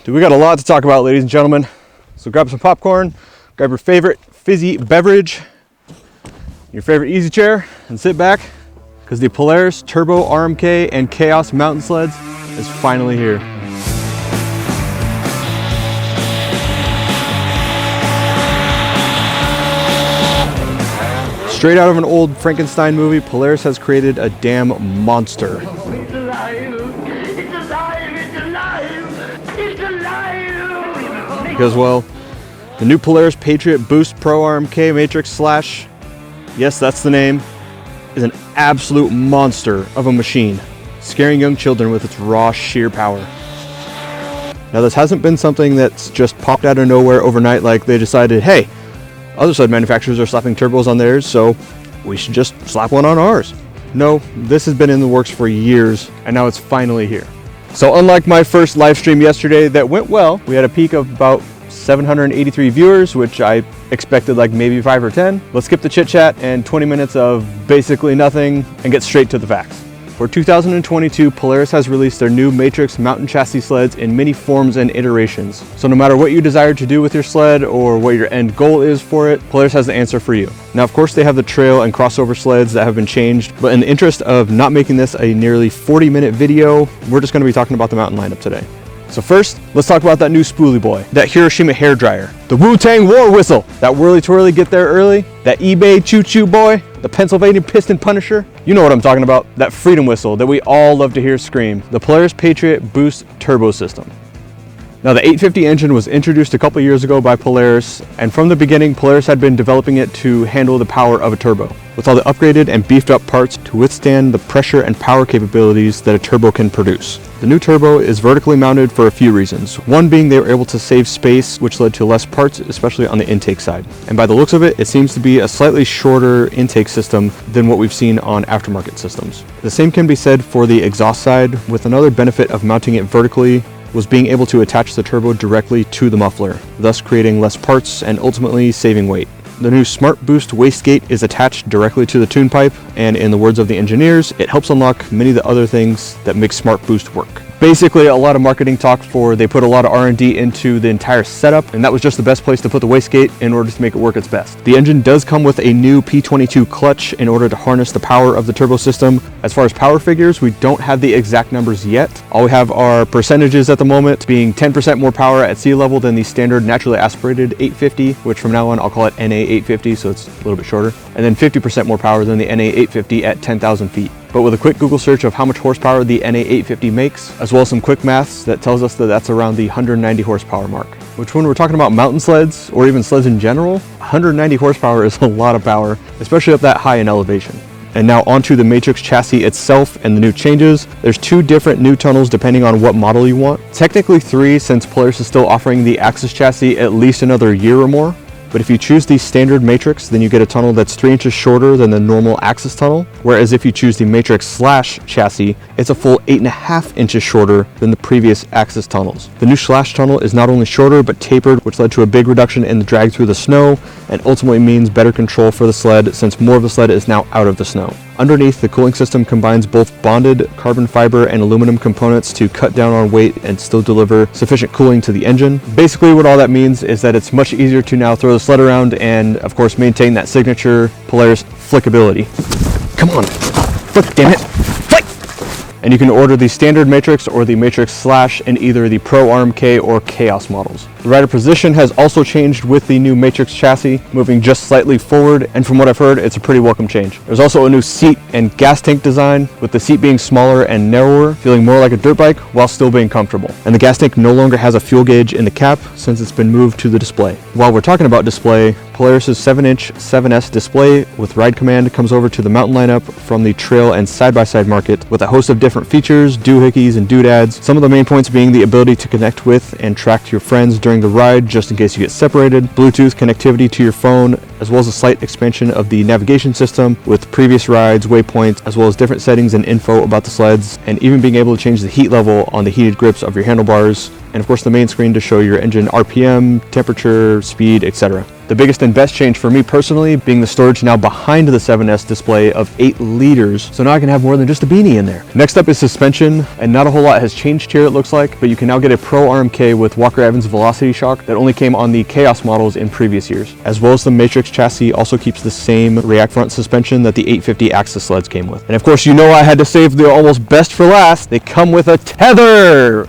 Dude, we got a lot to talk about, ladies and gentlemen. So grab some popcorn, grab your favorite fizzy beverage, your favorite easy chair, and sit back, because the Polaris Turbo RMK and Khaos mountain sleds is finally here. Straight out of an old Frankenstein movie, Polaris has created a damn monster. It's alive! It's alive! It's alive! It's alive! Because, well, the new Polaris Patriot Boost Pro RMK Matryx Slash, yes, that's the name, is an absolute monster of a machine, scaring young children with its raw, sheer power. Now, this hasn't been something that's just popped out of nowhere overnight, like they decided, hey, other sled manufacturers are slapping turbos on theirs, so we should just slap one on ours. No, this has been in the works for years, and now it's finally here. So unlike my first live stream yesterday that went well, we had a peak of about 783 viewers, which I expected like maybe 5 or 10. Let's skip the chit chat and 20 minutes of basically nothing and get straight to the facts. For 2022, Polaris has released their new Matryx mountain chassis sleds in many forms and iterations. So no matter what you desire to do with your sled or what your end goal is for it, Polaris has the answer for you. Now, of course, they have the trail and crossover sleds that have been changed, but in the interest of not making this a nearly 40-minute video, we're just going to be talking about the mountain lineup today. So first, let's talk about that new spoolie boy, that Hiroshima hairdryer, the Wu-Tang war whistle, that whirly-twirly get there early, that eBay choo-choo boy, the Pennsylvania piston punisher. You know what I'm talking about, that freedom whistle that we all love to hear scream, the Polaris Patriot Boost turbo system. Now, the 850 engine was introduced a couple years ago by Polaris, and from the beginning, Polaris had been developing it to handle the power of a turbo, with all the upgraded and beefed up parts to withstand the pressure and power capabilities that a turbo can produce. The new turbo is vertically mounted for a few reasons. One being they were able to save space, which led to less parts, especially on the intake side. And by the looks of it, it seems to be a slightly shorter intake system than what we've seen on aftermarket systems. The same can be said for the exhaust side, with another benefit of mounting it vertically was being able to attach the turbo directly to the muffler, thus creating less parts and ultimately saving weight. The new Smart Boost wastegate is attached directly to the tune pipe, and in the words of the engineers, it helps unlock many of the other things that make Smart Boost work. Basically, a lot of marketing talk for they put a lot of R&D into the entire setup, and that was just the best place to put the wastegate in order to make it work its best. The engine does come with a new P22 clutch in order to harness the power of the turbo system. As far as power figures, we don't have the exact numbers yet. All we have are percentages at the moment, being 10% more power at sea level than the standard naturally aspirated 850, which from now on I'll call it NA 850, so it's a little bit shorter, and then 50% more power than the NA 850 at 10,000 feet. But with a quick Google search of how much horsepower the NA 850 makes, as well as some quick maths, that tells us that that's around the 190 horsepower mark. Which, when we're talking about mountain sleds, or even sleds in general, 190 horsepower is a lot of power, especially up that high in elevation. And now onto the Matryx chassis itself and the new changes. There's 2 different new tunnels depending on what model you want. Technically 3, since Polaris is still offering the Axis chassis at least another year or more. But if you choose the standard Matryx, then you get a tunnel that's 3 inches shorter than the normal Axis tunnel. Whereas if you choose the Matryx Slash chassis, it's a full 8.5 inches shorter than the previous Axis tunnels. The new Slash tunnel is not only shorter, but tapered, which led to a big reduction in the drag through the snow, and ultimately means better control for the sled since more of the sled is now out of the snow. Underneath, the cooling system combines both bonded carbon fiber and aluminum components to cut down on weight and still deliver sufficient cooling to the engine. Basically, what all that means is that it's much easier to now throw the sled around and, of course, maintain that signature Polaris flickability. Come on, flick, damn it, flick! And you can order the standard Matryx or the Matryx Slash in either the Pro RMK or Khaos models. The rider position has also changed with the new Matryx chassis, moving just slightly forward, and from what I've heard, it's a pretty welcome change. There's also a new seat and gas tank design, with the seat being smaller and narrower, feeling more like a dirt bike while still being comfortable. And the gas tank no longer has a fuel gauge in the cap since it's been moved to the display. While we're talking about display, Polaris's 7-inch 7S display with ride command comes over to the mountain lineup from the trail and side-by-side market with a host of different features, doohickeys, and doodads. Some of the main points being the ability to connect with and track your friends during the ride just in case you get separated, Bluetooth connectivity to your phone, as well as a slight expansion of the navigation system with previous rides, waypoints, as well as different settings and info about the sleds, and even being able to change the heat level on the heated grips of your handlebars, and of course the main screen to show your engine RPM, temperature, speed, etc. The biggest and best change for me personally being the storage now behind the 7S display of 8 liters, so now I can have more than just a beanie in there. Next up is suspension, and not a whole lot has changed here it looks like, but you can now get a Pro RMK with Walker Evans Velocity Shock that only came on the Khaos models in previous years, as well as the Matryx chassis also keeps the same React front suspension that the 850 Axis sleds came with. And of course, you know I had to save the almost best for last. They come with a tether!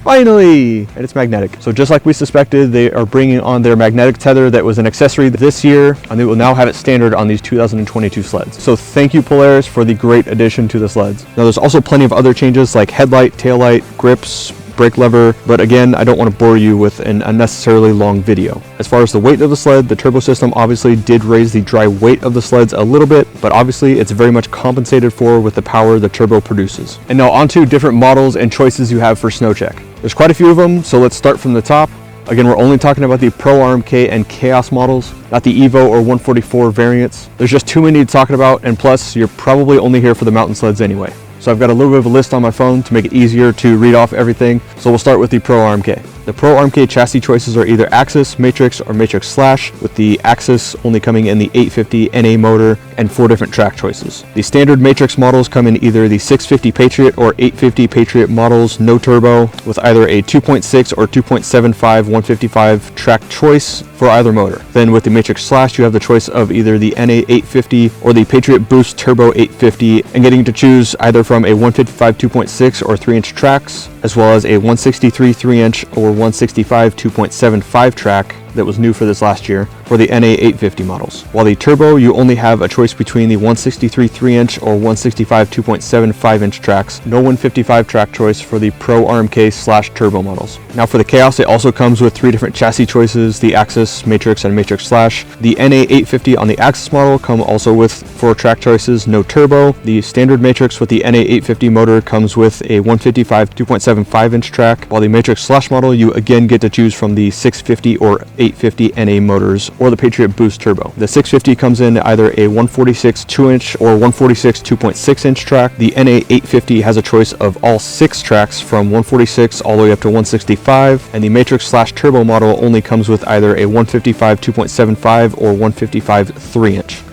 Finally! And it's magnetic. So just like we suspected, they are bringing on their magnetic tether that was an accessory this year, and they will now have it standard on these 2022 sleds. So thank you, Polaris, for the great addition to the sleds. Now there's also plenty of other changes like headlight, taillight, grips, brake lever, but again, I don't want to bore you with an unnecessarily long video. As far as the weight of the sled, the turbo system obviously did raise the dry weight of the sleds a little bit, but obviously it's very much compensated for with the power the turbo produces. And now onto different models and choices you have for SNOWCHECK. There's quite a few of them, so let's start from the top. Again, we're only talking about the Pro RMK and Khaos models, not the Evo or 144 variants. There's just too many to talk about, and plus, you're probably only here for the mountain sleds anyway. So I've got a little bit of a list on my phone to make it easier to read off everything. So we'll start with the Pro RMK. The Pro RMK chassis choices are either Axis, Matryx, or Matryx Slash, with the Axis only coming in the 850 NA motor and 4 different track choices. The standard Matryx models come in either the 650 Patriot or 850 Patriot models, no turbo, with either a 2.6 or 2.75 155 track choice for either motor. Then with the Matryx Slash, you have the choice of either the NA 850 or the Patriot Boost Turbo 850, and getting to choose either from a 155 2.6 or 3-inch tracks, as well as a 163 3-inch or 165 2.75 track that was new for this last year for the NA 850 models. While the turbo, you only have a choice between the 163 3-inch or 165 2.75-inch tracks, no 155 track choice for the Pro RMK Slash turbo models. Now for the Khaos, it also comes with 3 different chassis choices, the Axis, Matryx, and Matryx Slash. The NA 850 on the Axis model come also with 4 track choices, no turbo. The standard Matryx with the NA 850 motor comes with a 155 2.75-inch track, while the Matryx Slash model, you again get to choose from the 650 or 850 NA motors or the Patriot Boost Turbo. The 650 comes in either a 146 2-inch or 146 2.6-inch track. The NA 850 has a choice of all 6 tracks from 146 all the way up to 165, and the Matryx Slash Turbo model only comes with either a 155 2.75 or 155 3-inch.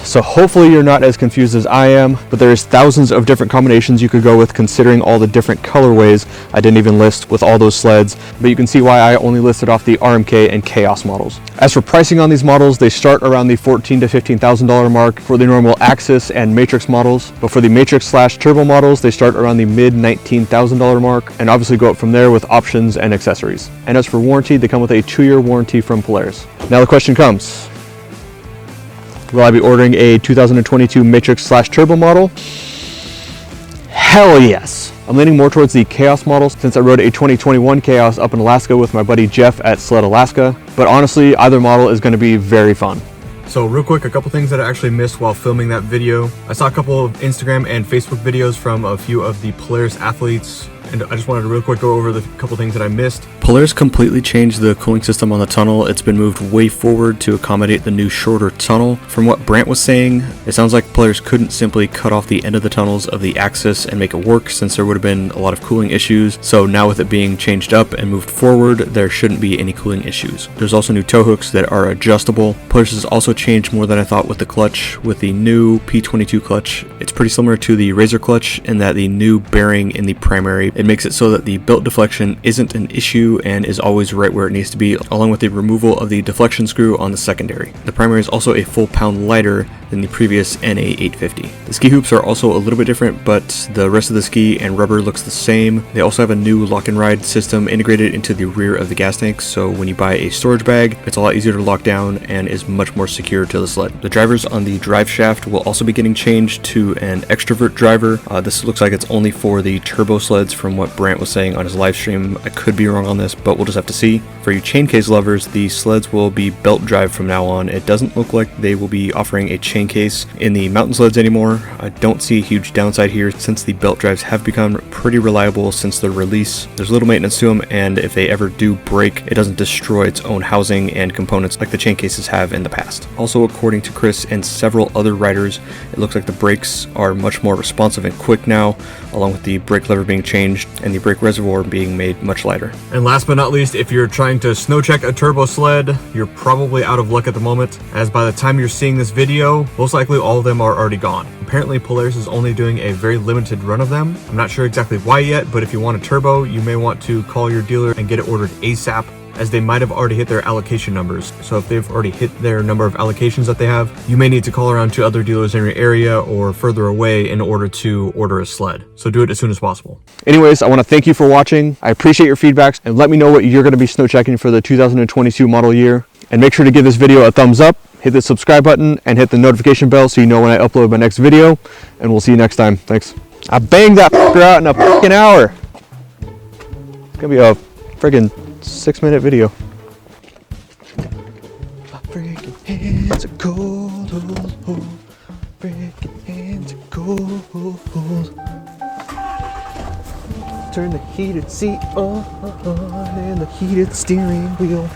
So hopefully you're not as confused as I am, but there's thousands of different combinations you could go with considering all the different colorways I didn't even list with all those sleds, but you can see why I only listed off the RMK and Khaos models. As for pricing on these models, they start around the $14,000 to $15,000 mark for the normal Axis and Matryx models, but for the Matryx Slash Turbo models, they start around the mid $19,000 mark and obviously go up from there with options and accessories. And as for warranty, they come with a 2-year warranty from Polaris. Now the question comes, will I be ordering a 2022 Matryx Slash Turbo model? Hell yes! I'm leaning more towards the Khaos model since I rode a 2021 Khaos up in Alaska with my buddy Jeff at Sled Alaska, but honestly, either model is going to be very fun. So real quick, a couple things that I actually missed while filming that video. I saw a couple of Instagram and Facebook videos from a few of the Polaris athletes, and I just wanted to real quick go over the couple things that I missed. Polaris completely changed the cooling system on the tunnel. It's been moved way forward to accommodate the new shorter tunnel. From what Brant was saying, it sounds like Polaris couldn't simply cut off the end of the tunnels of the Axis and make it work since there would have been a lot of cooling issues. So now with it being changed up and moved forward, there shouldn't be any cooling issues. There's also new tow hooks that are adjustable. Polaris has also changed more than I thought with the clutch. With the new P22 clutch, it's pretty similar to the Razor clutch in that the new bearing in the primary, it makes it so that the belt deflection isn't an issue and is always right where it needs to be, along with the removal of the deflection screw on the secondary. The primary is also a full pound lighter than the previous NA 850. The ski hoops are also a little bit different, but the rest of the ski and rubber looks the same. They also have a new lock and ride system integrated into the rear of the gas tank, so when you buy a storage bag, it's a lot easier to lock down and is much more secure to the sled. The drivers on the drive shaft will also be getting changed to an extrovert driver. This looks like it's only for the turbo sleds from what Brant was saying on his live stream. I could be wrong on this, but we'll just have to see. For you chain case lovers, the sleds will be belt drive from now on. It doesn't look like they will be offering a chain case in the mountain sleds anymore. I don't see a huge downside here since the belt drives have become pretty reliable since their release. There's little maintenance to them, and if they ever do break, it doesn't destroy its own housing and components like the chain cases have in the past. Also, according to Chris and several other riders, it looks like the brakes are much more responsive and quick now, along with the brake lever being changed changed and the brake reservoir being made much lighter. And last but not least, if you're trying to snow check a turbo sled, you're probably out of luck at the moment, as by the time you're seeing this video, most likely all of them are already gone. Apparently Polaris is only doing a very limited run of them. I'm not sure exactly why yet, but if you want a turbo, you may want to call your dealer and get it ordered ASAP, as they might have already hit their allocation numbers. So if they've already hit their number of allocations that they have, you may need to call around to other dealers in your area or further away in order to order a sled. So do it as soon as possible. Anyways, I want to thank you for watching. I appreciate your feedbacks, and let me know what you're going to be snow checking for the 2022 model year. And make sure to give this video a thumbs up, hit the subscribe button, and hit the notification bell so you know when I upload my next video. And we'll see you next time. Thanks. I banged that fucker out in a fucking hour. It's gonna be a friggin' 6-minute video. My freaking hands are cold, freaking hands are cold. Turn the heated seat on and the heated steering wheel.